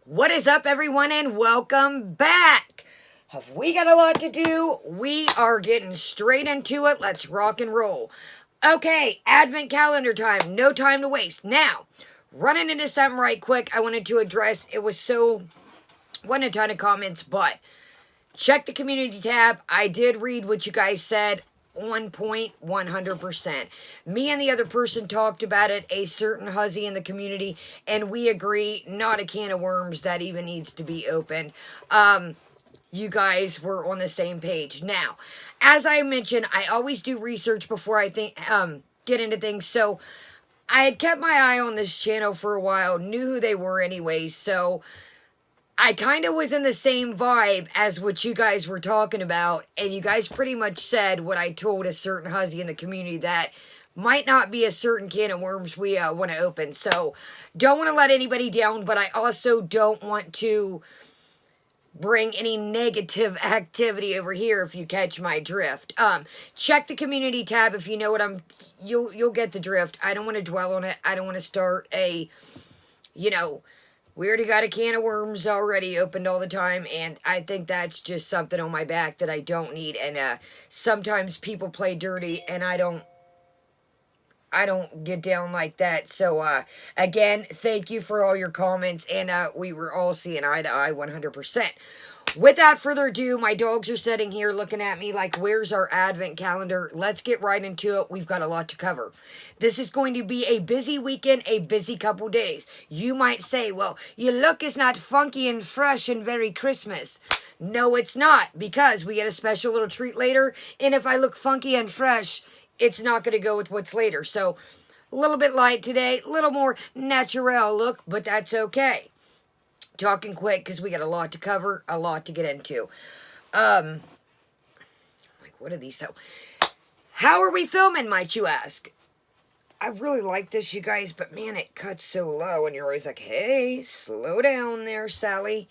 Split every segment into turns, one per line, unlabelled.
What is up, everyone, and welcome back. Have we got a lot to do? We are getting straight into it. Let's rock and roll. Okay, Advent calendar time. No time to waste. Now, running into something right quick I wanted to address. Wasn't a ton of comments, but check the community tab. I did read what you guys said. On point, 100%. Me and the other person talked about it, a certain huzzy in the community, and we agree, not a can of worms that even needs to be opened. You guys were on the same page. Now, as I mentioned, I always do research before I get into things, so I had kept my eye on this channel for a while, knew who they were anyways, so I kind of was in the same vibe as what you guys were talking about, and you guys pretty much said what I told a certain huzzy in the community that might not be a certain can of worms we want to open. So, don't want to let anybody down, but I also don't want to bring any negative activity over here, if you catch my drift. Check the community tab if you know what you'll get the drift. I don't want to dwell on it. I don't want to start a, we already got a can of worms already opened all the time, and I think that's just something on my back that I don't need. And sometimes people play dirty, and I don't get down like that. So again, thank you for all your comments, and we were all seeing eye to eye 100%. Without further ado, my dogs are sitting here looking at me like, where's our advent calendar? Let's get right into it. We've got a lot to cover. This is going to be a busy weekend, a busy couple days. You might say, well, your look is not funky and fresh and very Christmas. No, it's not, because we get a special little treat later, and if I look funky and fresh, it's not going to go with what's later. So, a little bit light today, a little more natural look, but that's okay. Talking quick because we got a lot to cover, a lot to get into. Like, what are these? So, how are we filming, might you ask? I really like this, you guys, but man, it cuts so low, and you're always like, hey, slow down there, Sally.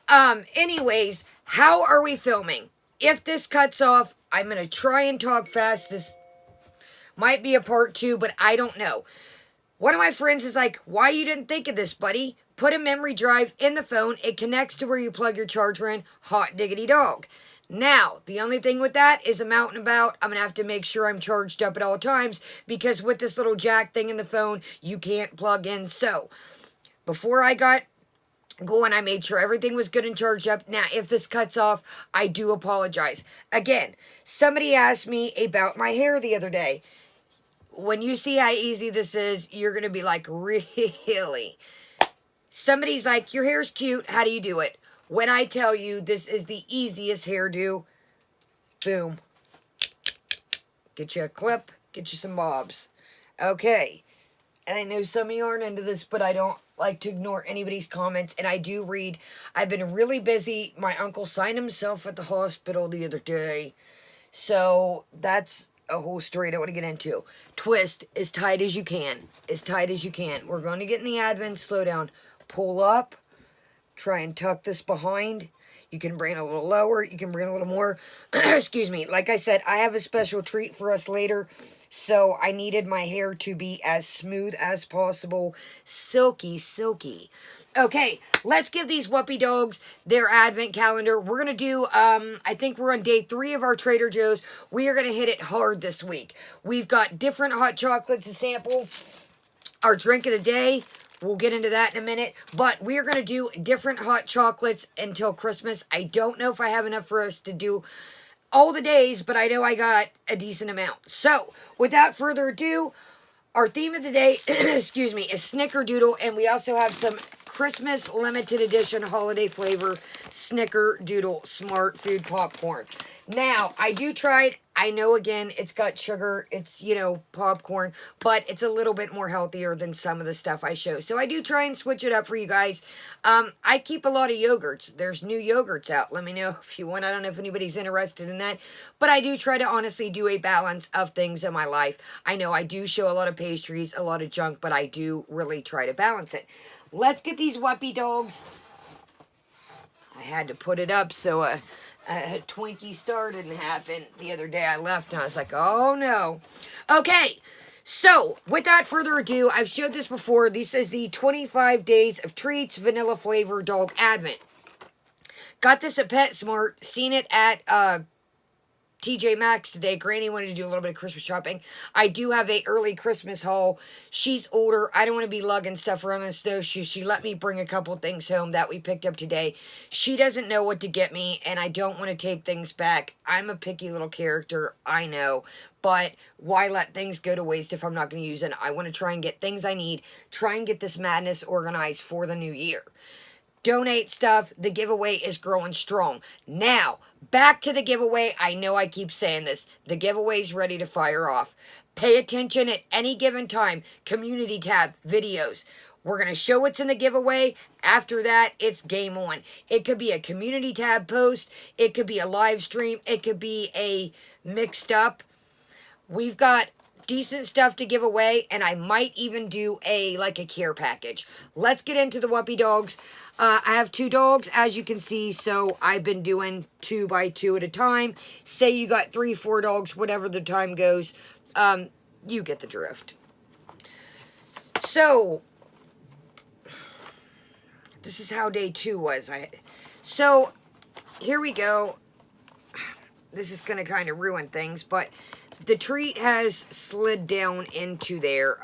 Anyways, how are we filming? If this cuts off, I'm going to try and talk fast. This might be a part 2, but I don't know. One of my friends is like, why you didn't think of this, buddy? Put a memory drive in the phone. It connects to where you plug your charger in. Hot diggity dog. Now, the only thing with that is I'm out and about. I'm going to have to make sure I'm charged up at all times, because with this little jack thing in the phone, you can't plug in. So, before I got going, I made sure everything was good and charged up. Now, if this cuts off, I do apologize. Again, somebody asked me about my hair the other day. When you see how easy this is, you're going to be like, really? Somebody's like, your hair's cute. How do you do it? When I tell you this is the easiest hairdo, boom. Get you a clip, get you some bobs. Okay. And I know some of you aren't into this, but I don't like to ignore anybody's comments. And I do read. I've been really busy. My uncle signed himself at the hospital the other day. So that's a whole story I don't want to get into. Twist as tight as you can. As tight as you can. We're going to get in the Advent. Slow down. Pull up. Try and tuck this behind. You can bring it a little lower. You can bring it a little more. Excuse me. Like I said, I have a special treat for us later. So I needed my hair to be as smooth as possible. Silky, silky. Okay, let's give these whoopee dogs their advent calendar. We're going to do, I think we're on day 3 of our Trader Joe's. We are going to hit it hard this week. We've got different hot chocolates to sample. Our drink of the day, we'll get into that in a minute. But we are going to do different hot chocolates until Christmas. I don't know if I have enough for us to do all the days, but I know I got a decent amount. So, without further ado, our theme of the day, excuse me, is Snickerdoodle, and we also have some Christmas limited edition holiday flavor Snickerdoodle Smart Food Popcorn. Now, I do try it. I know, again, it's got sugar. It's, popcorn. But it's a little bit more healthier than some of the stuff I show. So I do try and switch it up for you guys. I keep a lot of yogurts. There's new yogurts out. Let me know if you want. I don't know if anybody's interested in that. But I do try to honestly do a balance of things in my life. I know I do show a lot of pastries, a lot of junk. But I do really try to balance it. Let's get these whoopee dogs. I had to put it up so a Twinkie star didn't happen the other day. I left and I was like, oh no. Okay, So, without further ado, I've showed this before. This is the 25 Days of Treats Vanilla Flavor Dog Advent. Got this at PetSmart. Seen it at TJ Maxx today. Granny wanted to do a little bit of Christmas shopping. I do have a early Christmas haul. She's older. I don't want to be lugging stuff around on snowshoes. She let me bring a couple things home that we picked up today. She doesn't know what to get me, and I don't want to take things back. I'm a picky little character, I know. But why let things go to waste if I'm not going to use it? I want to try and get things I need. Try and get this madness organized for the new year. Donate stuff. The giveaway is growing strong. Now, back to the giveaway. I know I keep saying this. The giveaway's ready to fire off. Pay attention at any given time. Community tab, videos. We're going to show what's in the giveaway. After that, it's game on. It could be a community tab post. It could be a live stream. It could be a mixed up. We've got decent stuff to give away, and I might even do a care package. Let's get into the Whuppy dogs. I have 2 dogs, as you can see, so I've been doing 2 by 2 at a time. Say you got 3, 4 dogs, whatever the time goes. You get the drift. So, this is how day 2 was. So, here we go. This is going to kind of ruin things, but the treat has slid down into there.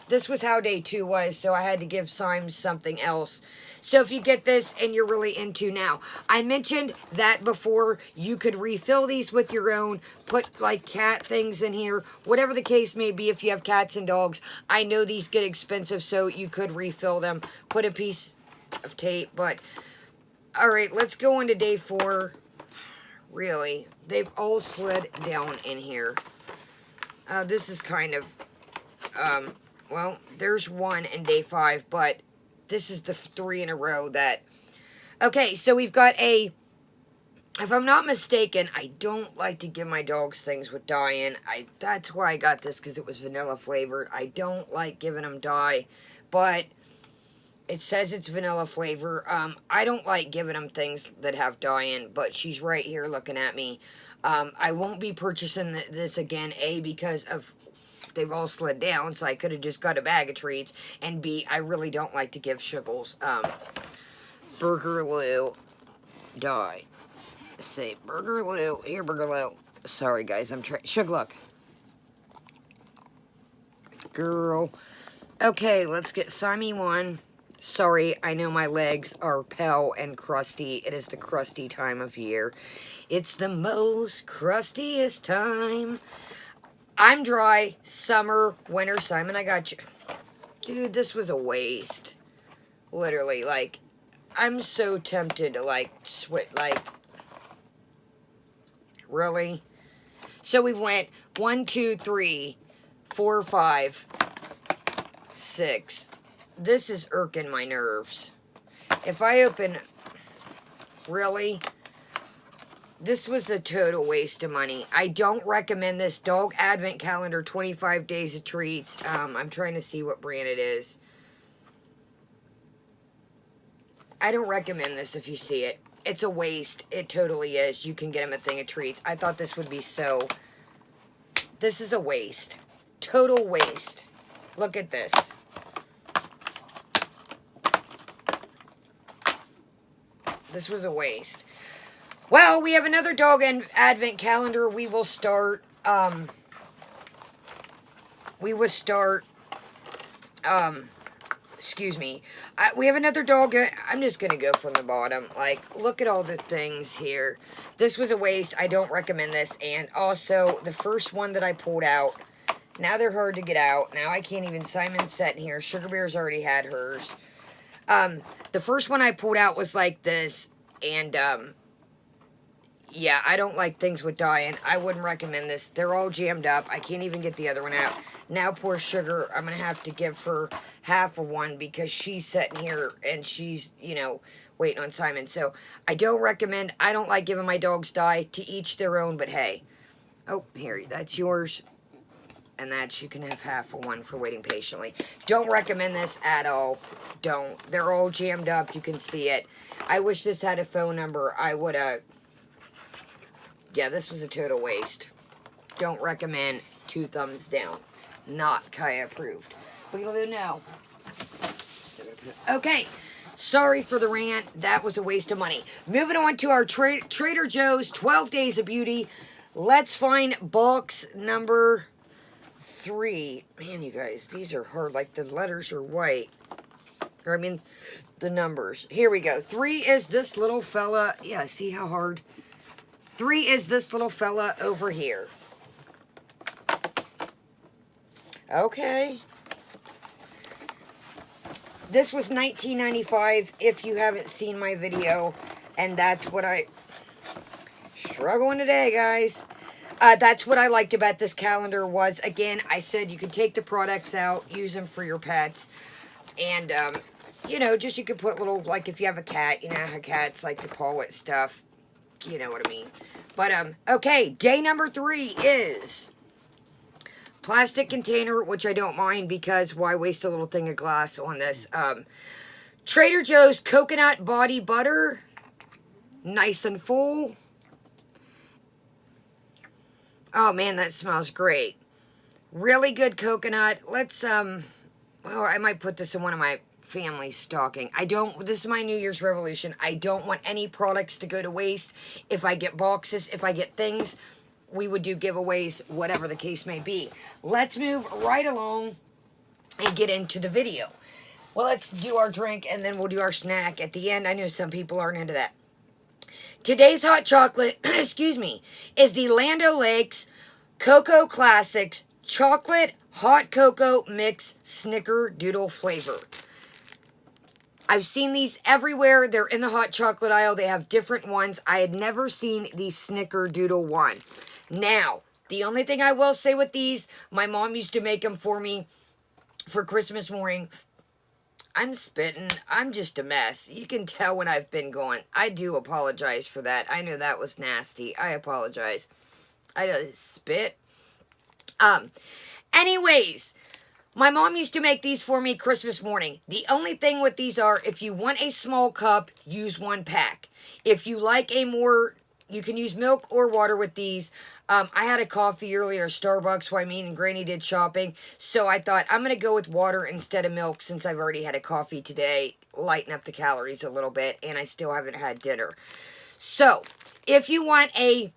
This was how day 2 was, so I had to give Symes something else. So if you get this and you're really into now, I mentioned that before, you could refill these with your own, put like cat things in here, whatever the case may be if you have cats and dogs. I know these get expensive, so you could refill them, put a piece of tape, but alright, let's go into day 4. Really, they've all slid down in here. This is kind of, well, there's 1 in day 5, but this is the 3 in a row that, okay, so we've got if I'm not mistaken, I don't like to give my dogs things with dye in. That's why I got this, because it was vanilla flavored. I don't like giving them dye, but it says it's vanilla flavor. I don't like giving them things that have dye in, but she's right here looking at me. I won't be purchasing this again, A, because of they've all slid down, so I could have just got a bag of treats, and B, I really don't like to give Shuggles Burgerloo dye. Say Burgerloo. Here, Burgerloo. Sorry, guys, I'm trying. Shug, look. Girl. Okay, let's get Simey 1. Sorry, I know my legs are pale and crusty. It is the crusty time of year. It's the most crustiest time. I'm dry. Summer, winter, Simon, I got you. Dude, this was a waste. Literally, like, I'm so tempted to, like, switch, like, really? So we went 1, 2, 3, 4, 5, 6. This is irking my nerves. If I open, really? This was a total waste of money. I don't recommend this Dog Advent Calendar 25 Days of Treats. I'm trying to see what brand it is. I don't recommend this if you see it. It's a waste. It totally is. You can get them a thing of treats. I thought this would be so... This is a waste. Total waste. Look at this. This was a waste. Well, we have another dog advent calendar. We will start, excuse me. We have another dog. I'm just going to go from the bottom. Like, look at all the things here. This was a waste. I don't recommend this. And also, the first one that I pulled out, now they're hard to get out. Now I can't even, Simon's sitting here. Sugar Bear's already had hers. The first one I pulled out was like this, and, yeah, I don't like things with dye in. I wouldn't recommend this. They're all jammed up. I can't even get the other one out. Now, poor Sugar, I'm going to have to give her half of one because she's sitting here and she's, you know, waiting on Simon. So, I don't recommend, I don't like giving my dogs dye. To each their own, but hey. Oh, here, that's yours. And that's, you can have half of one for waiting patiently. Don't recommend this at all. Don't. They're all jammed up. You can see it. I wish this had a phone number. I would have... Yeah, this was a total waste. Don't recommend. 2 thumbs down. not Kaya approved. Boogaloo, no. Okay. Sorry for the rant. That was a waste of money. Moving on to our Trader Joe's 12 Days of Beauty. Let's find box number 3. Man, you guys, these are hard. Like, the letters are white. Or, I mean, the numbers. Here we go. 3 is this little fella. Yeah, see how hard? 3 is this little fella over here. Okay. This was $19.95 if you haven't seen my video. And that's what I... Struggling today, guys. That's what I liked about this calendar was, again, I said you can take the products out, use them for your pets. And, you know, just you could put little, like if you have a cat, you know how cats like to paw at stuff. You know what I mean. But, okay, day number 3 is... plastic container, which I don't mind because why waste a little thing of glass on this? Trader Joe's coconut body butter. Nice and full. Oh man, that smells great. Really good coconut. Let's, well, I might put this in one of my family stocking. This is my New Year's resolution. I don't want any products to go to waste. If I get boxes, if I get things, we would do giveaways, whatever the case may be. Let's move right along and get into the video. Well, let's do our drink and then we'll do our snack at the end. I know some people aren't into that. Today's hot chocolate, excuse me, is the Land O'Lakes Cocoa Classics Chocolate Hot Cocoa Mix Snickerdoodle flavor. I've seen these everywhere. They're in the hot chocolate aisle. They have different ones. I had never seen the Snickerdoodle one. Now, the only thing I will say with these, my mom used to make them for me for Christmas morning. I'm spitting. I'm just a mess. You can tell when I've been going. I do apologize for that. I know that was nasty. I apologize. I just spit. Anyways, my mom used to make these for me Christmas morning. The only thing with these are, if you want a small cup, use 1 pack. If you like a more, you can use milk or water with these. I had a coffee earlier, Starbucks, while me and Granny did shopping. So I thought, I'm going to go with water instead of milk since I've already had a coffee today. Lighten up the calories a little bit, and I still haven't had dinner. So, if you want a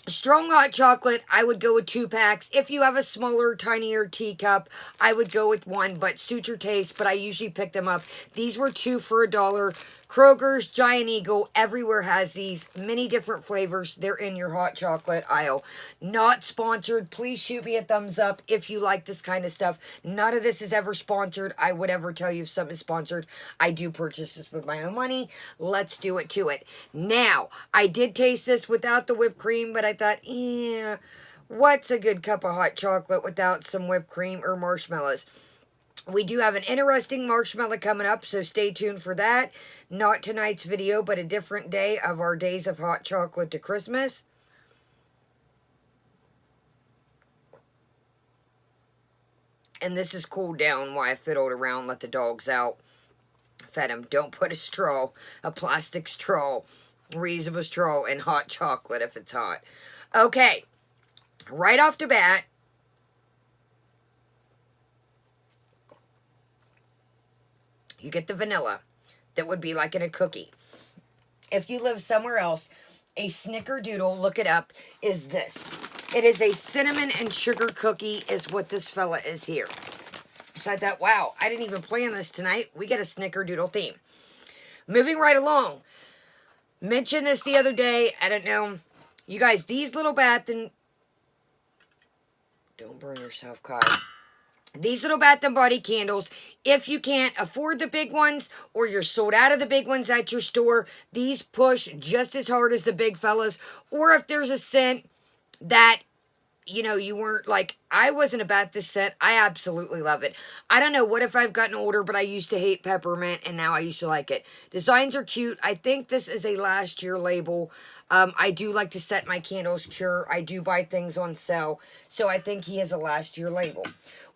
strong hot chocolate, I would go with 2 packs. If you have a smaller, tinier teacup, I would go with 1, but suit your taste. But I usually pick them up. These were 2 for $1. Kroger's, Giant Eagle, everywhere has these. Many different flavors. They're in your hot chocolate aisle. Not sponsored. Please shoot me a thumbs up if you like this kind of stuff. None of this is ever sponsored. I would ever tell you if something is sponsored. I do purchase this with my own money. Let's do it to it. Now, I did taste this without the whipped cream, but I thought, yeah, what's a good cup of hot chocolate without some whipped cream or marshmallows? We do have an interesting marshmallow coming up, so stay tuned for that. Not tonight's video, but a different day of our days of hot chocolate to Christmas. And this is cooled down while I fiddled around, let the dogs out. Fed them. Don't put a plastic straw, reusable straw in hot chocolate if it's hot. Okay, right off the bat, you get the vanilla. That would be like in a cookie. If you live somewhere else, a Snickerdoodle, look it up, is this. It is a cinnamon and sugar cookie is what this fella is here. So I thought, wow, I didn't even plan this tonight. We get a Snickerdoodle theme. Moving right along. Mentioned this the other day. I don't know. You guys, these little Bath and... Don't burn yourself, Kai. These little Bath and Body candles, if you can't afford the big ones or you're sold out of the big ones at your store, these push just as hard as the big fellas. Or if there's a scent that, you know, you weren't like, I wasn't about this scent. I absolutely love it. I don't know what if I've gotten older, but I used to hate peppermint and now I used to like it. Designs are cute. I think this is a last year label. I do like to set my candles pure. I do buy things on sale. So I think he has a last year label.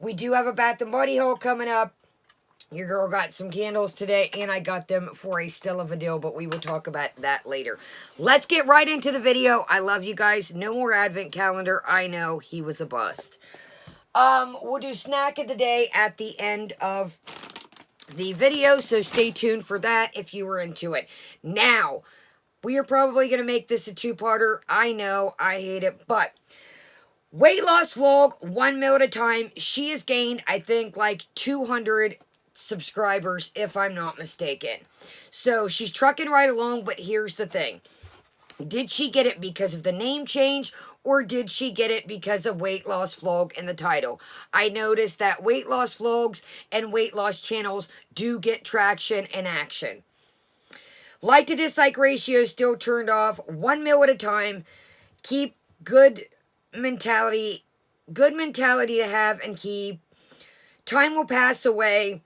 We do have a Bath and Body haul coming up. Your girl got some candles today, and I got them for a still of a deal, but we will talk about that later. Let's get right into the video. I love you guys. No more advent calendar. I know he was a bust. We'll do snack of the day at the end of the video, so stay tuned for that if you were into it. Now, we are probably going to make this a two-parter. I know, I hate it, but weight loss vlog, 1 meal at a time. She has gained, I think, like 200 subscribers, if I'm not mistaken. So, she's trucking right along, but here's the thing. Did she get it because of the name change, or did she get it because of weight loss vlog in the title? I noticed that weight loss vlogs and weight loss channels do get traction and action. Like to dislike ratio still turned off. 1 meal at a time. Keep good mentality to have and keep. Time will pass away.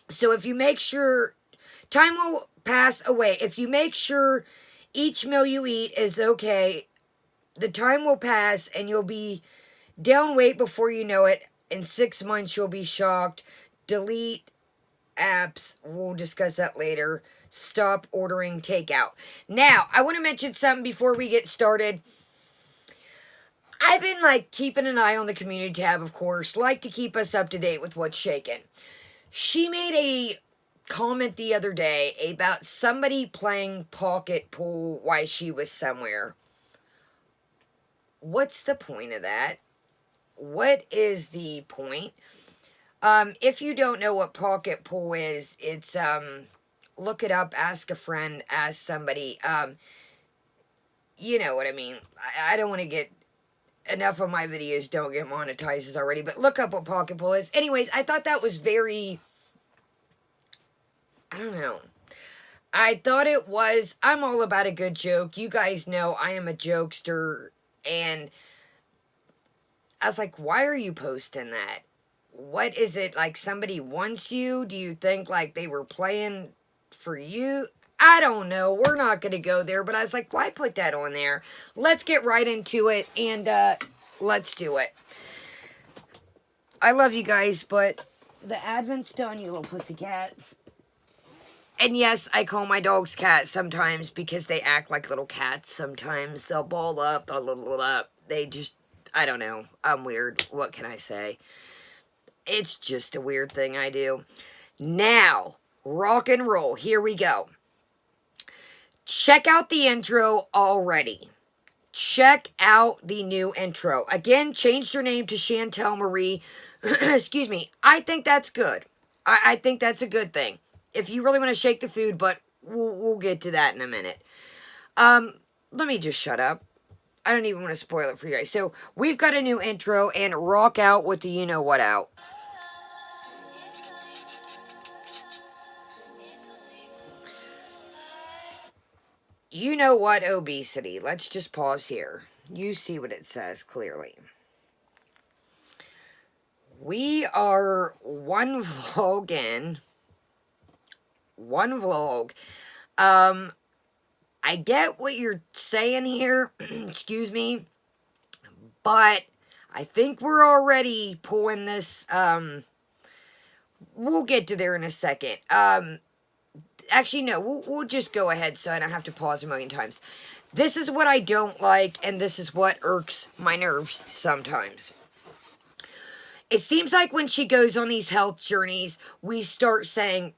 So if you make sure, time will pass away. If you make sure each meal you eat is okay, the time will pass and you'll be down weight before you know it. In 6 months, you'll be shocked. Delete apps. We'll discuss that later. Stop ordering takeout. Now, I want to mention something before we get started. I've been like keeping an eye on the community tab, of course. Like to keep us up to date with what's shaking. She made a comment the other day about somebody playing pocket pool while she was somewhere. What's the point of that? What is the point? If you don't know what pocket pool is, it's look it up, ask a friend, ask somebody. You know what I mean. I don't want to get, enough of my videos don't get monetized already, but look up what pocket pool is. Anyways, I thought that was very, I don't know. I thought it was, I'm all about a good joke. You guys know I am a jokester, and I was like, why are you posting that? What is it, like somebody wants you? Do you think like they were playing for you? I don't know. We're not going to go there, but I was like, why put that on there? Let's get right into it, and let's do it. I love you guys, but the Advent's done, you little pussycats. And yes, I call my dogs cats sometimes because they act like little cats sometimes. They'll ball up, a little up. They just, I don't know. I'm weird. What can I say? It's just a weird thing I do. Now, rock and roll. Here we go. Check out the intro already. Check out the new intro. Again, changed her name to Chantal Marie. Excuse me. I think that's good. I think that's a good thing. If you really want to shake the food, but we'll get to that in a minute. Let me just shut up. I don't even want to spoil it for you guys. So, we've got a new intro, and rock out with the you-know-what out. You know what, obesity. Let's just pause here. You see what it says clearly. We are one vlog in. One vlog. I get what you're saying here. Excuse me. But I think we're already pulling this. We'll get to there in a second. Actually, no. We'll just go ahead so I don't have to pause a million times. This is what I don't like, and this is what irks my nerves sometimes. It seems like when she goes on these health journeys, we start saying,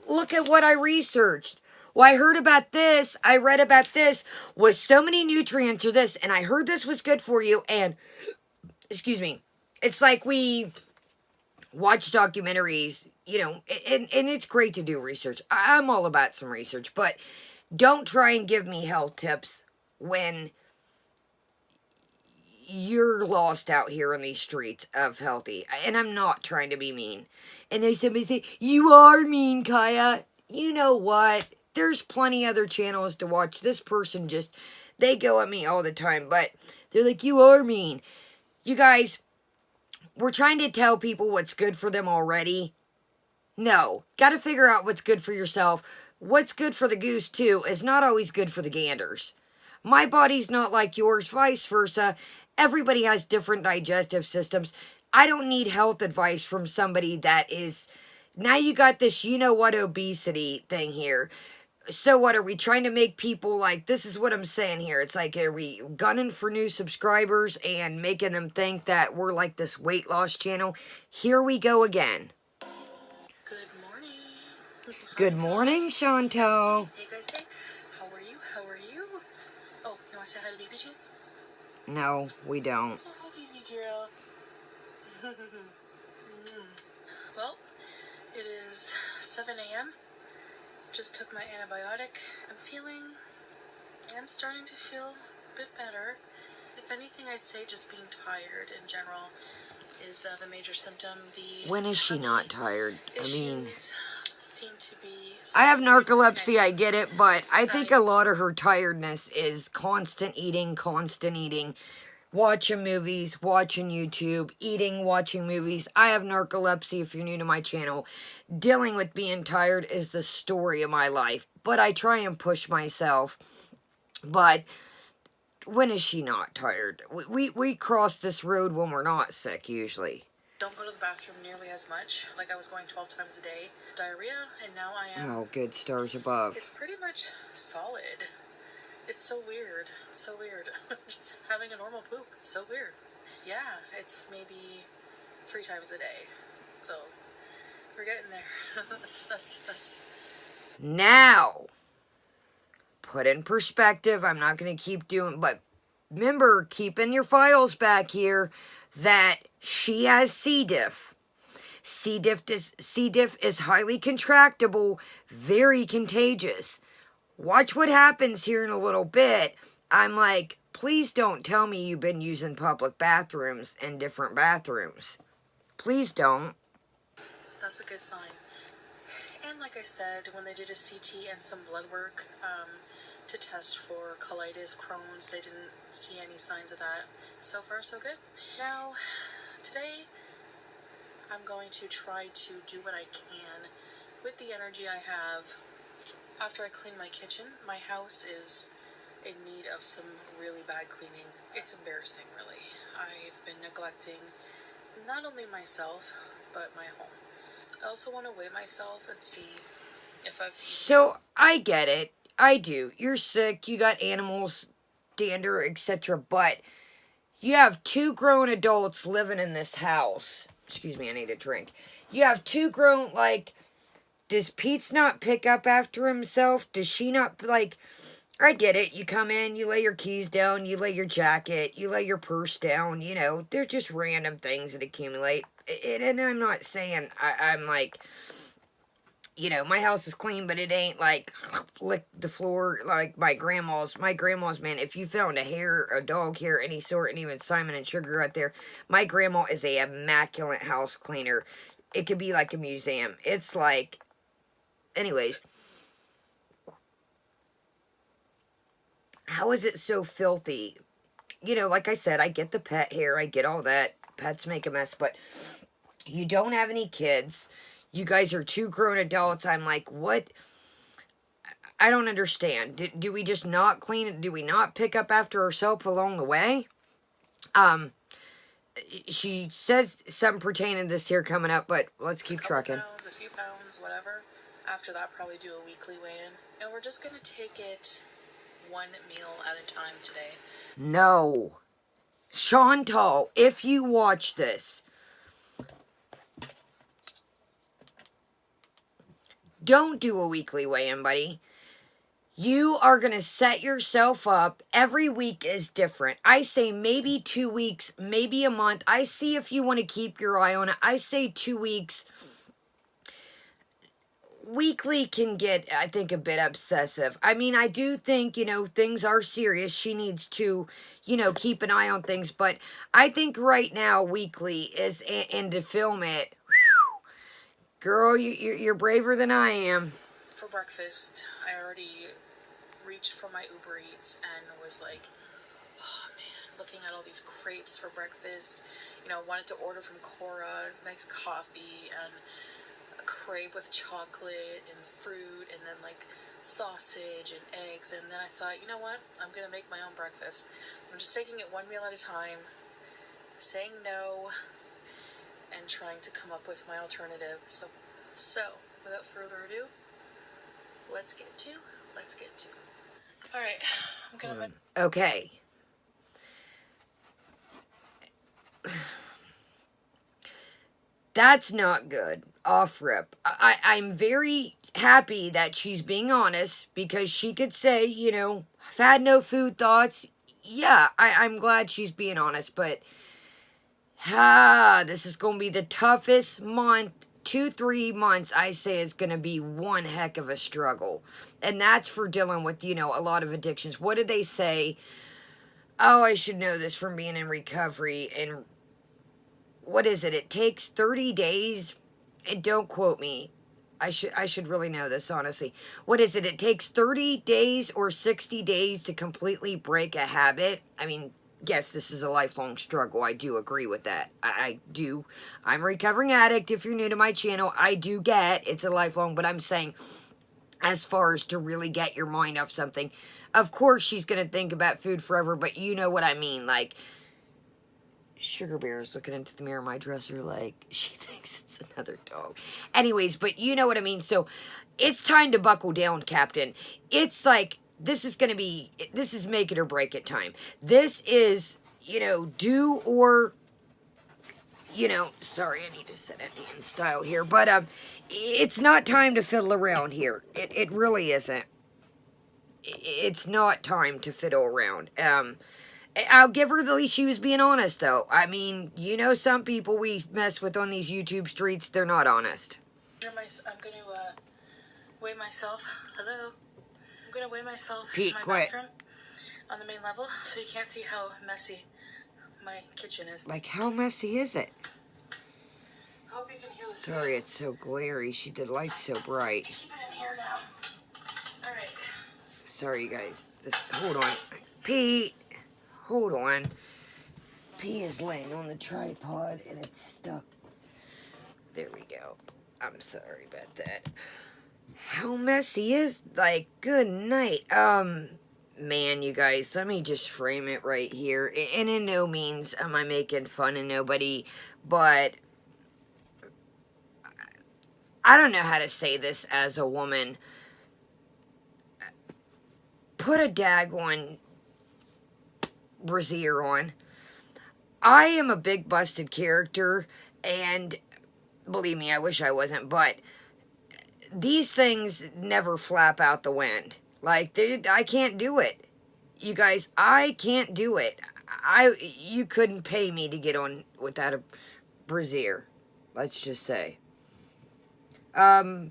look at what I researched. Well, I heard about this. I read about this. Was so many nutrients or this. And I heard this was good for you. And, excuse me. It's like we watch documentaries, you know. And it's great to do research. I'm all about some research. But don't try and give me health tips when you're lost out here on these streets of healthy. And I'm not trying to be mean. And then somebody say, you are mean, Kaya. You know what? There's plenty other channels to watch. This person just, they go at me all the time. But they're like, you are mean. You guys, we're trying to tell people what's good for them already. No. Got to figure out what's good for yourself. What's good for the goose, too, is not always good for the ganders. My body's not like yours, vice versa. Everybody has different digestive systems. I don't need health advice from somebody that is... Now you got this you-know-what obesity thing here. So what, are we trying to make people like, this is what I'm saying here. It's like, are we gunning for new subscribers and making them think that we're like this weight loss channel? Here we go again.
Good morning.
Good morning, Chantal.
Hey guys, hey. How are you? How are you? Oh, you want to say hi to baby cheeks?
No, we don't.
Say hi, baby girl. Well, it is 7 a.m. Just took my antibiotic. I'm starting to feel a bit better. If anything, I'd say just being tired in general is the major symptom.
When is she not tired? I mean,
seem to be.
I have narcolepsy, I get it, but I think a lot of her tiredness is constant eating, watching movies, watching YouTube, eating, watching movies. I have narcolepsy, if you're new to my channel. Dealing with being tired is the story of my life, but I try and push myself. But when is she not tired? We cross this road when we're not sick, usually.
Don't go to the bathroom nearly as much. Like I was going 12 times a day. Diarrhea, and now I am.
Oh, good stars above.
It's pretty much solid. It's so weird. It's so weird. Just having a normal poop. It's so weird. Yeah, it's maybe 3 times a day. So, we're getting there. that's.
Now, put in perspective, I'm not going to keep doing, but remember, keep in your files back here that she has C. diff. C. diff is highly contractible, very contagious. Watch what happens here in a little bit. I'm like, please don't tell me you've been using public bathrooms and different bathrooms. Please don't.
That's a good sign. And like I said, when they did a CT and some blood work to test for colitis, Crohn's, they didn't see any signs of that. So far, so good. Now, today, I'm going to try to do what I can with the energy I have. After I clean my kitchen, my house is in need of some really bad cleaning. It's embarrassing, really. I've been neglecting not only myself, but my home. I also want to weigh myself and see if I've...
So, I get it. I do. You're sick, you got animals, dander, etc. But you have 2 grown adults living in this house. Excuse me, I need a drink. You have 2 grown, like, does Pete's not pick up after himself? Does she not, like, I get it. You come in, you lay your keys down, you lay your jacket, you lay your purse down, you know. They're just random things that accumulate. And I'm not saying, I'm like, you know, my house is clean, but it ain't like lick the floor like my grandma's. My grandma's, man, if you found a hair, a dog hair, any sort, and even Simon and Sugar right there, my grandma is a immaculate house cleaner. It could be like a museum. It's like, anyways. How is it so filthy? You know, like I said, I get the pet hair, I get all that. Pets make a mess, but you don't have any kids. You guys are 2 grown adults. I'm like, what? I don't understand. Do we just not clean it? Do we not pick up after ourselves along the way? She says something pertaining to this here coming up, but let's keep trucking.
A few pounds, whatever. After that, probably do a weekly weigh-in. And we're just going to take it 1 meal at a time today.
No. Chantal, if you watch this, don't do a weekly weigh-in, buddy. You are going to set yourself up. Every week is different. I say maybe 2 weeks, maybe a month. I see if you want to keep your eye on it. I say 2 weeks. Weekly can get, I think, a bit obsessive. I mean, I do think, you know, things are serious. She needs to, you know, keep an eye on things. But I think right now, weekly is, and to film it, whew, girl, you're braver than I am.
For breakfast, I already reached for my Uber Eats and was like, oh man, looking at all these crepes for breakfast. You know, wanted to order from Cora, nice coffee and a crepe with chocolate and fruit and then like sausage and eggs. And then I thought, you know what, I'm gonna make my own breakfast. I'm just taking it 1 meal at a time, saying no and trying to come up with my alternative. So without further ado, let's get to. All right, I'm gonna.
Okay. That's not good. Off rip. I'm very happy that she's being honest because she could say, you know, I've had no food thoughts. Yeah, I'm glad she's being honest, but this is going to be the toughest month. 2-3 months, I say, is going to be one heck of a struggle. And that's for dealing with, you know, a lot of addictions. What did they say? Oh, I should know this from being in recovery. And what is it? It takes 30 days. And don't quote me. I should really know this, honestly. What is it? It takes 30 days or 60 days to completely break a habit. I mean, yes, this is a lifelong struggle. I do agree with that. I do. I'm a recovering addict. If you're new to my channel, I do get it's a lifelong, but I'm saying as far as to really get your mind off something, of course she's going to think about food forever, but you know what I mean. Like, Sugar Bear is looking into the mirror of my dresser like she thinks it's another dog. Anyways, but you know what I mean. So it's time to buckle down, Captain. It's like, this is make it or break it time. This is, you know, do or, you know, sorry, I need to set it in style here. But it's not time to fiddle around here. It really isn't. It's not time to fiddle around. I'll give her at least she was being honest, though. I mean, you know, some people we mess with on these YouTube streets, they're not honest.
I'm going to weigh myself. Hello? I'm going to weigh myself
Pete,
in my
quiet.
bathroom on the main level so you can't see how messy my kitchen is.
Like, how messy is it?
Hope you can hear the
Sorry, it's so glary. The light's so bright.
Keep it in here now. All right.
Sorry, you guys. Hold on. Pete! Hold on. P is laying on the tripod and it's stuck. There we go. I'm sorry about that. How messy is, like, good night. Man, you guys, let me just frame it right here. And in no means am I making fun of nobody, but I don't know how to say this as a woman. Put a daggone brassiere on. I am a big busted character, and believe me, I wish I wasn't, but these things never flap out the wind. Like, dude, I can't do it. You guys, I can't do it. You couldn't pay me to get on without a brassiere. Let's just say. I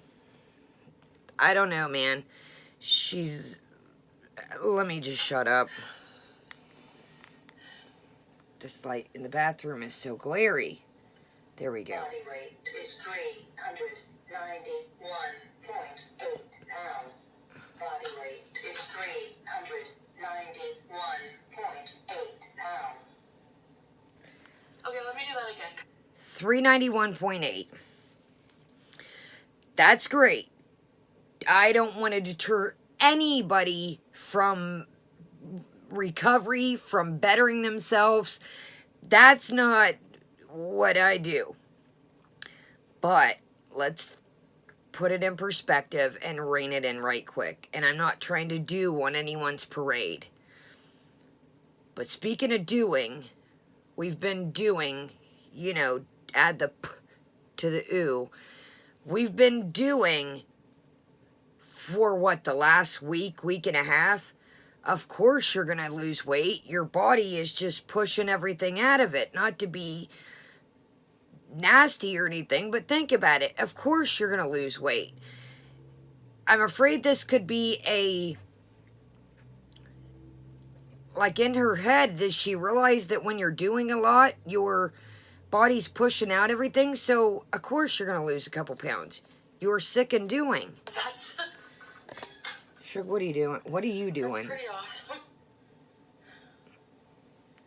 don't know, man. Let me just shut up. This light in the bathroom is so glary. There we go.
Body weight is 391.8 pounds. Body weight is 391.8 pounds.
Okay, let me do that again.
391.8. That's great. I don't want to deter anybody from recovery, from bettering themselves. That's not what I do. But let's put it in perspective and rein it in right quick. And I'm not trying to do on anyone's parade. But speaking of doing, we've been doing, you know, add the p to the oo. We've been doing for what, the last week and a half? Of course you're going to lose weight. Your body is just pushing everything out of it. Not to be nasty or anything, but think about it. Of course you're going to lose weight. I'm afraid this could be like, in her head, does she realize that when you're doing a lot, your body's pushing out everything? So, of course you're going to lose a couple pounds. You're sick and doing. Sugar, what are you doing? What are you doing?
That's pretty awesome.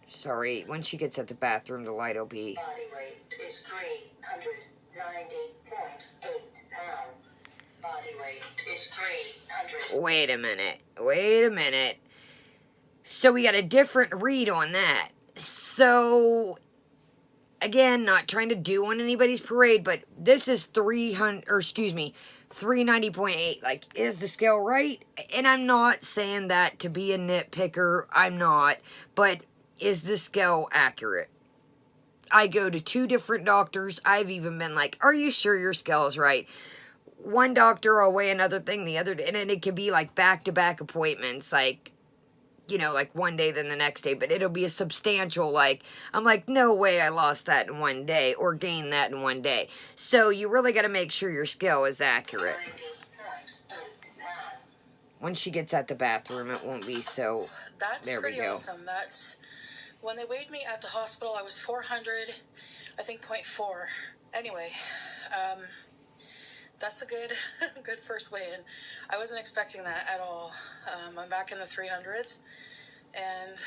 Sorry, when she gets at the bathroom, the light will be...
Body weight is 390.8 pounds. Body weight is 300.
Wait a minute. So we got a different read on that. So, again, not trying to do on anybody's parade, but this is 390.8. Like, is the scale right? And I'm not saying that to be a nitpicker. I'm not. But is the scale accurate? I go to 2 different doctors. I've even been like, are you sure your scale is right? One doctor will weigh another thing, the other, and then it could be like back-to-back appointments, like, you know, like one day then the next day, but it'll be a substantial, like, I'm like, no way I lost that in one day or gained that in one day. So you really got to make sure your scale is accurate. When she gets at the bathroom, it won't be so.
That's
there
pretty
we go.
awesome. That's when they weighed me at the hospital. I was 400, I think 0.4. Anyway, that's a good first weigh-in. I wasn't expecting that at all. I'm back in the 300s, and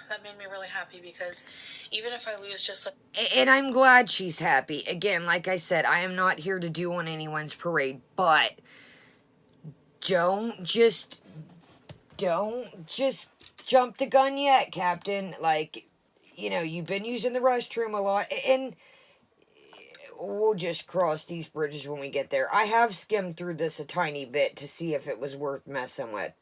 that made me really happy because even if I lose just like...
And I'm glad she's happy. Again, like I said, I am not here to do on anyone's parade, but don't just jump the gun yet, Captain. Like, you know, you've been using the restroom a lot, and we'll just cross these bridges when we get there. I have skimmed through this a tiny bit to see if it was worth messing with.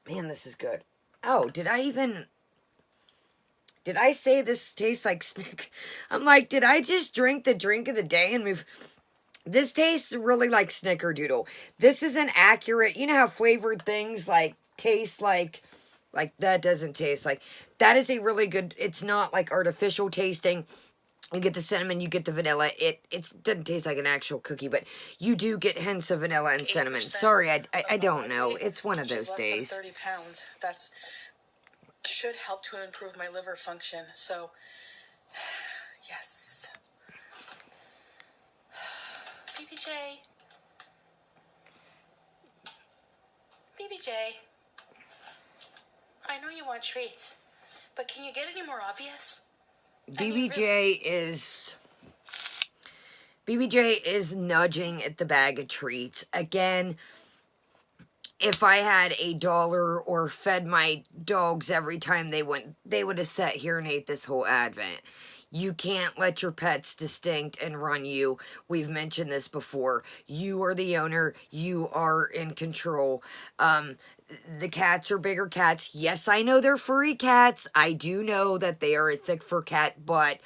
Man, this is good. Oh, did I say this tastes like Snick? I'm like, did I just drink the drink of the day and move? This tastes really like Snickerdoodle. This is an accurate, you know how flavored things like taste like that doesn't taste like. That is a really good, it's not like artificial tasting. You get the cinnamon, you get the vanilla. It doesn't taste like an actual cookie, but you do get hints of vanilla and cinnamon. Sorry, I don't know. It's one of those days.
Less than 30 pounds. That should help to improve my liver function. So, yes. BBJ. BBJ. I know you want treats, but can you get any more obvious?
BBJ is nudging at the bag of treats. Again, if I had $1 or fed my dogs every time they went, they would have sat here and ate this whole Advent. You can't let your pets distinct and run you. We've mentioned this before. You are the owner. You are in control. The cats are bigger cats. Yes, I know they're furry cats. I do know that they are a thick fur cat, but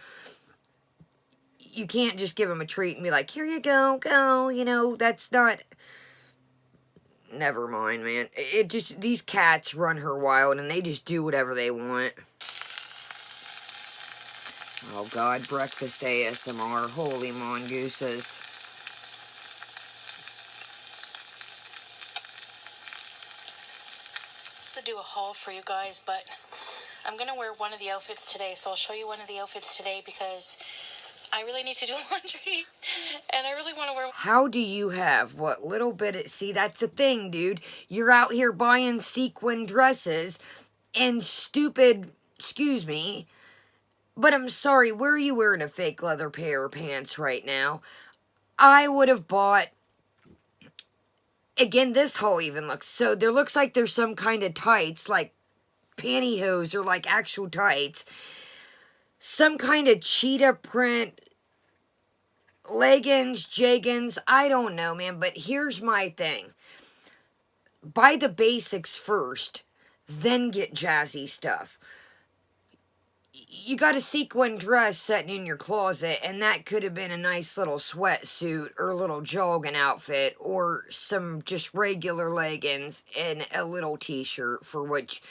you can't just give them a treat and be like, here you go, go. You know, that's not... Never mind, man. It just... These cats run her wild and they just do whatever they want. Oh, God. Breakfast ASMR. Holy mongooses.
Do a haul for you guys, but I'm gonna wear one of the outfits today, so I'll show you one of the outfits today because I really need to do laundry and I really want to wear...
How do you have what little bit of... See, that's the thing, dude. You're out here buying sequin dresses and stupid... Excuse me, but I'm sorry, where are you wearing a fake leather pair of pants right now? I would have bought... Again, this haul even looks... So, there looks like there's some kind of tights, like pantyhose or like actual tights. Some kind of cheetah print leggings, jeggings. I don't know, man. But here's my thing. Buy the basics first, then get jazzy stuff. You got a sequin dress sitting in your closet, and that could have been a nice little sweatsuit or a little jogging outfit or some just regular leggings and a little t-shirt, for which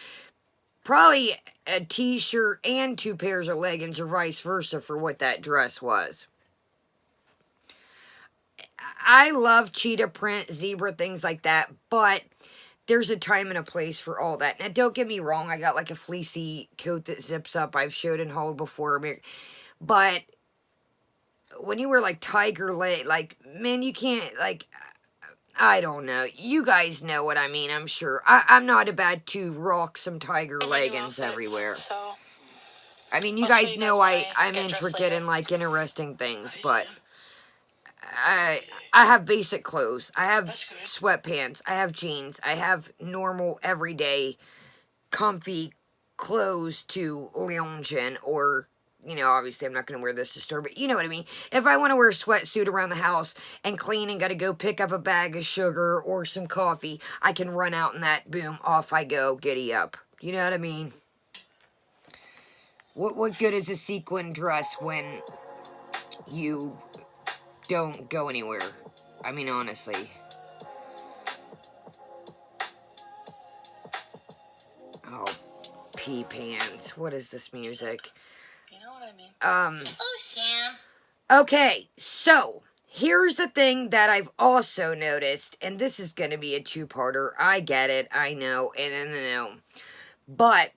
probably a t-shirt and 2 pairs of leggings or vice versa for what that dress was. I love cheetah print, zebra, things like that, but there's a time and a place for all that. Now, don't get me wrong. I got like a fleecy coat that zips up. I've showed and hauled before. But when you wear like tiger leg, like, man, you can't, like, I don't know. You guys know what I mean, I'm sure. I'm not about to rock some tiger leggings everywhere.
So,
I mean, you guys know I'm intricate in, like, interesting things, but I have basic clothes. I have
That's good.
sweatpants. I have jeans. I have normal, everyday, comfy clothes to lounge in, or, you know, obviously I'm not going to wear this to store, but you know what I mean. If I want to wear a sweatsuit around the house and clean and got to go pick up a bag of sugar or some coffee, I can run out in that, boom, off I go, giddy up. You know what I mean? What good is a sequin dress when you don't go anywhere? I mean, honestly. Oh, pee pants. What is this music?
You know what I mean?
Oh, Sam.
Okay, so here's the thing that I've also noticed, and this is going to be a two-parter. I get it, I know, and I know. But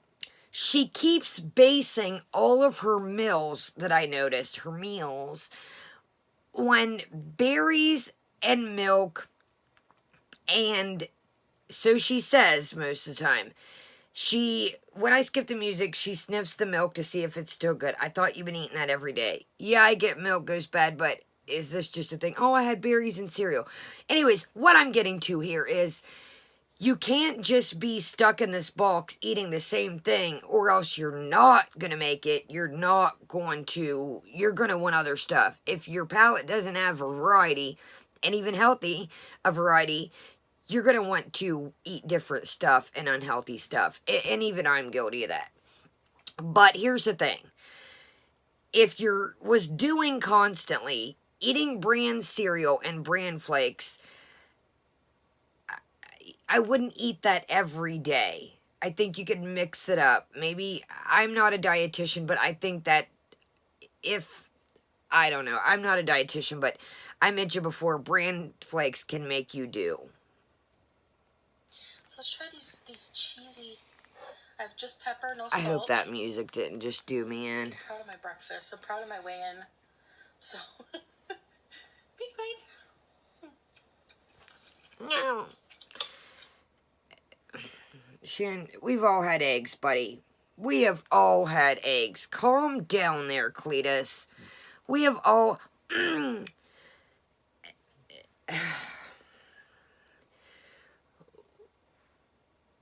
she keeps basing all of her meals that I noticed, her meals, on berries and milk, and so she says most of the time. When I skip the music, she sniffs the milk to see if it's still good. I thought you've been eating that every day. Yeah, I get milk goes bad, but is this just a thing? Oh, I had berries and cereal. Anyways, what I'm getting to here is you can't just be stuck in this box eating the same thing, or else you're not going to make it. You're going to want other stuff. If your palate doesn't have a variety, and even healthy, a variety, you're going to want to eat different stuff and unhealthy stuff. And even I'm guilty of that. But here's the thing. If was doing constantly eating bran cereal and bran flakes, I wouldn't eat that every day. I think you could mix it up. Maybe, I'm not a dietitian, but I think that I don't know. I'm not a dietitian, but I mentioned before, bran flakes can make you do.
So let's try these cheesy. I have just pepper, no salt.
I hope that music didn't just do me in.
I'm proud of my breakfast. I'm proud of my weigh-in. So, be fine.
No. Sharon, we've all had eggs, buddy. We have all had eggs. Calm down there, Cletus. We have all...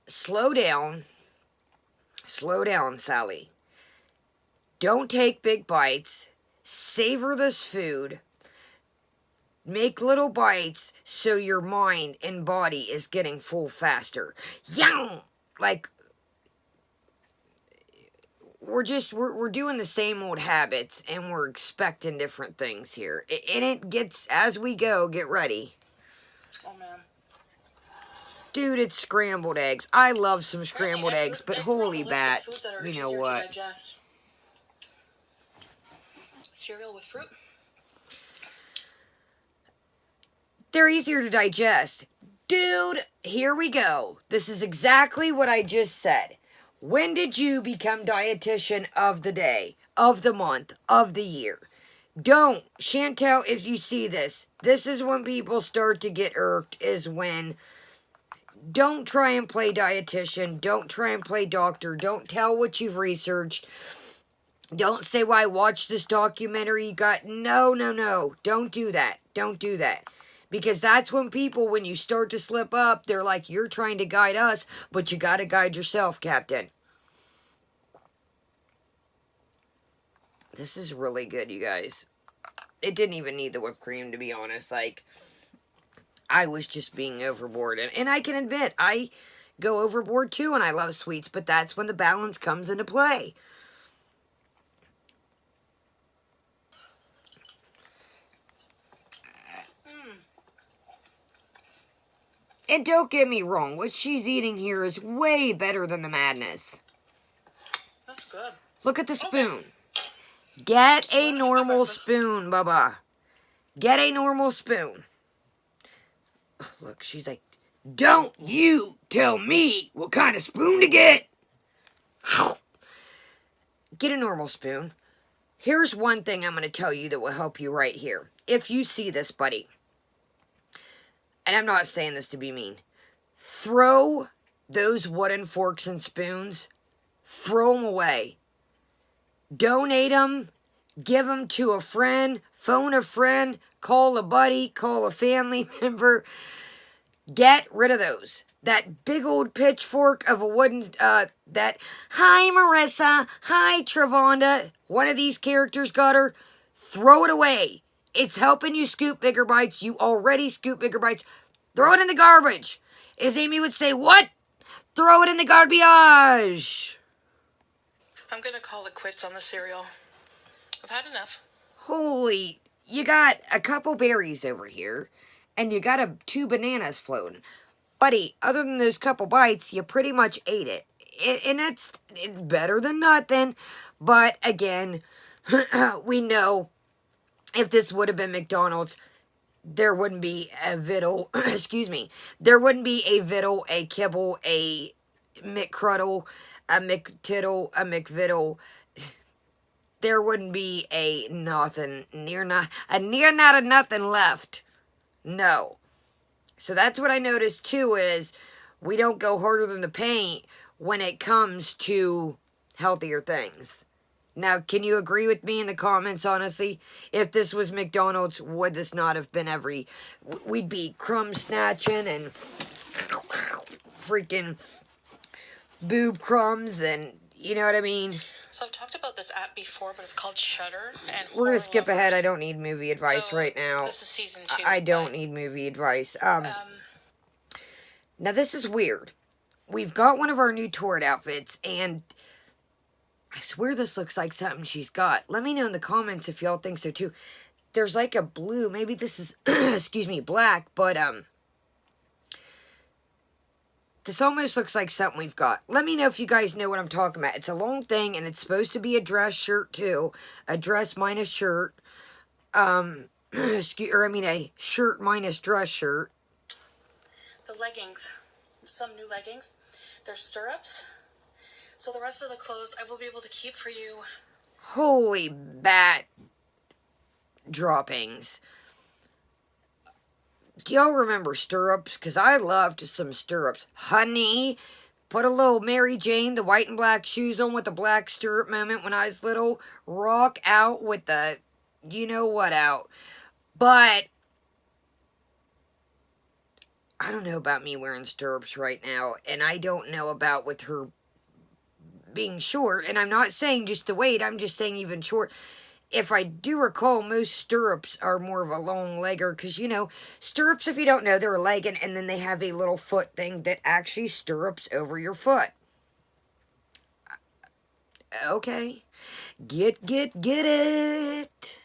Slow down. Slow down, Sally. Don't take big bites. Savor this food. Make little bites so your mind and body is getting full faster. Yow! Like, we're doing the same old habits, and we're expecting different things here. And it gets, as we go, get ready.
Oh, man.
Dude, it's scrambled eggs. I love some scrambled eggs, but holy bat, you know what?
Cereal with fruit.
They're easier to digest. Dude, here we go. This is exactly what I just said. When did you become dietitian of the day, of the month, of the year? Don't. Chantal, if you see this, this is when people start to get irked, is when... Don't try and play dietitian. Don't try and play doctor. Don't tell what you've researched. Don't say, well, I watched this documentary you got. No, no, no. Don't do that. Don't do that. Because that's when people, when you start to slip up, they're like, you're trying to guide us, but you got to guide yourself, Captain. This is really good, you guys. It didn't even need the whipped cream, to be honest. Like... I was just being overboard. And I can admit, I go overboard too, and I love sweets, but that's when the balance comes into play. And don't get me wrong, what she's eating here is way better than the madness.
That's good.
Look at the spoon. Get a normal spoon, Bubba. Get a normal spoon. Look, she's like, don't you tell me what kind of spoon to get. Get a normal spoon. Here's one thing I'm going to tell you that will help you right here. If you see this, buddy, and I'm not saying this to be mean, throw those wooden forks and spoons, throw them away. Donate them, give them to a friend, phone a friend, call a buddy, call a family member. Get rid of those. That big old pitchfork of a wooden, that, hi Marissa, hi Travonda, one of these characters got her, throw it away. It's helping you scoop bigger bites. You already scoop bigger bites. Throw it in the garbage. As Amy would say, what? Throw it in the garbage.
I'm gonna call it quits on the cereal. I've had enough.
Holy, you got a couple berries over here, and you got two bananas floating. Buddy, other than those couple bites, you pretty much ate it. And it's better than nothing. But again, we know if this would have been McDonald's, there wouldn't be a Viddle, excuse me, there wouldn't be a Viddle, a Kibble, a McCruddle, a McTittle, a McViddle. There wouldn't be a nothing, near not a nothing left. No. So that's what I noticed too, is we don't go harder than the paint when it comes to healthier things. Now, can you agree with me in the comments, honestly? If this was McDonald's, would this not have been we'd be crumb snatching and freaking boob crumbs and, you know what I mean?
So I've talked about this app before, but it's called Shudder. And
we're going to skip ahead. I don't need movie advice right now.
This is season 2.
I don't need movie advice. Now, this is weird. We've got one of our new Torrid outfits, and I swear this looks like something she's got. Let me know in the comments if y'all think so too. There's like a blue, maybe this is, excuse me, black, but, this almost looks like something we've got. Let me know if you guys know what I'm talking about. It's a long thing, and it's supposed to be a dress shirt too. A dress minus shirt. A shirt minus dress shirt.
The leggings. Some new leggings. They're stirrups. So the rest of the clothes I will be able to keep for you.
Holy bat droppings. Do y'all remember stirrups? Because I loved some stirrups. Honey, put a little Mary Jane, the white and black shoes on with the black stirrup moment when I was little. Rock out with the you know what out. But I don't know about me wearing stirrups right now. And I don't know about with her being short. And I'm not saying just the weight. I'm just saying even short. If I do recall, most stirrups are more of a long legger. Because, you know, stirrups, if you don't know, they're a legging. And then they have a little foot thing that actually stirrups over your foot. Okay. Get it.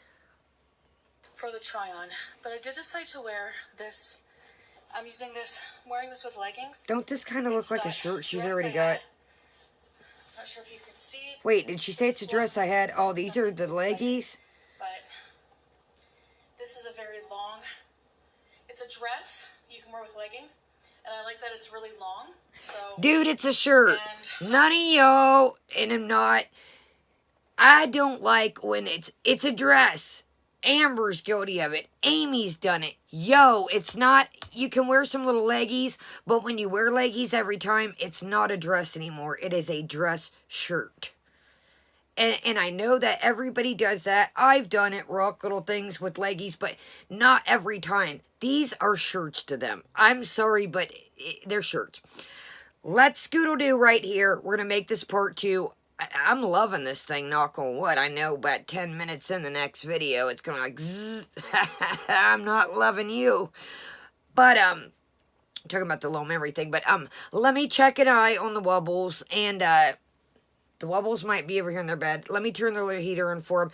For the try-on. But I did decide to wear this. I'm wearing this with leggings.
Don't this kind of look like a shirt she's already got?
Not sure if you can see.
Wait, did she say it's a dress I had? Oh, these are the leggies?
But this is a very long, it's a dress you can wear with leggings. And I like that it's really long. So
dude, it's a shirt. None of y'all, and I don't like when it's a dress. Amber's guilty of it. Amy's done it. Yo, it's not, you can wear some little leggies, but when you wear leggies every time, it's not a dress anymore. It is a dress shirt. And I know that everybody does that. I've done it, rock little things with leggies, but not every time. These are shirts to them. I'm sorry, but they're shirts. Let's scoodle-doo right here. We're going to make this part 2. I'm loving this thing, knock on wood. I know about 10 minutes in the next video, it's going to like, zzz. I'm not loving you. But, talking about the low memory thing, but, let me check an eye on the Wubbles, and, the Wubbles might be over here in their bed. Let me turn the little heater on for them.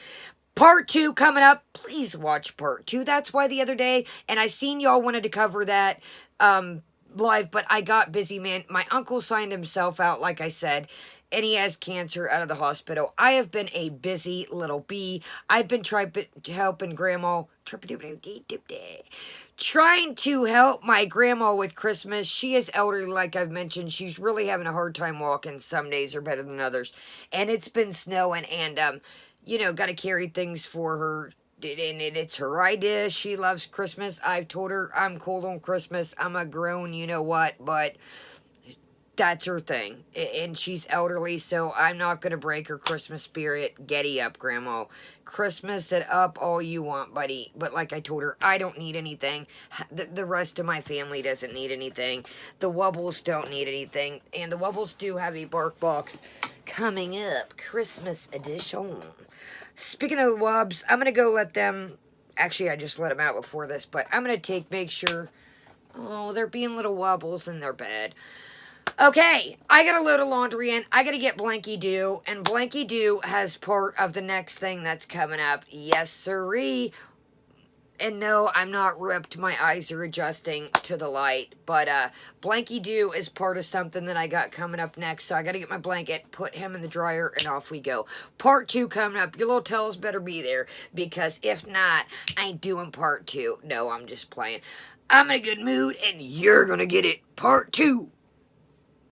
Part 2 coming up. Please watch part 2. That's why the other day, and I seen y'all wanted to cover that, live, but I got busy, man. My uncle signed himself out, like I said, and he has cancer out of the hospital. I have been a busy little bee. I've been helping Grandma, trying to help my grandma with Christmas. She is elderly, like I've mentioned. She's really having a hard time walking. Some days are better than others. And it's been snowing, and, you know, got to carry things for her. And it's her idea. She loves Christmas. I've told her I'm cold on Christmas. I'm a grown you-know-what, but that's her thing. And she's elderly, so I'm not going to break her Christmas spirit. Getty up, Grandma. Christmas it up all you want, buddy. But like I told her, I don't need anything. The rest of my family doesn't need anything. The Wubbles don't need anything. And the Wubbles do have a bark box coming up. Christmas edition. Speaking of the Wubs, I'm going to go let them... Actually, I just let them out before this, but I'm going to make sure... Oh, they're being little Wubbles in their bed. Okay, I got a load of laundry in. I got to get Blanky Doo, and Blanky Doo has part of the next thing that's coming up. Yes, sirree. And no, I'm not ripped. My eyes are adjusting to the light. But Blanky Doo is part of something that I got coming up next. So I got to get my blanket, put him in the dryer, and off we go. Part 2 coming up. Your little tails better be there. Because if not, I ain't doing part 2. No, I'm just playing. I'm in a good mood, and you're going to get it. Part 2.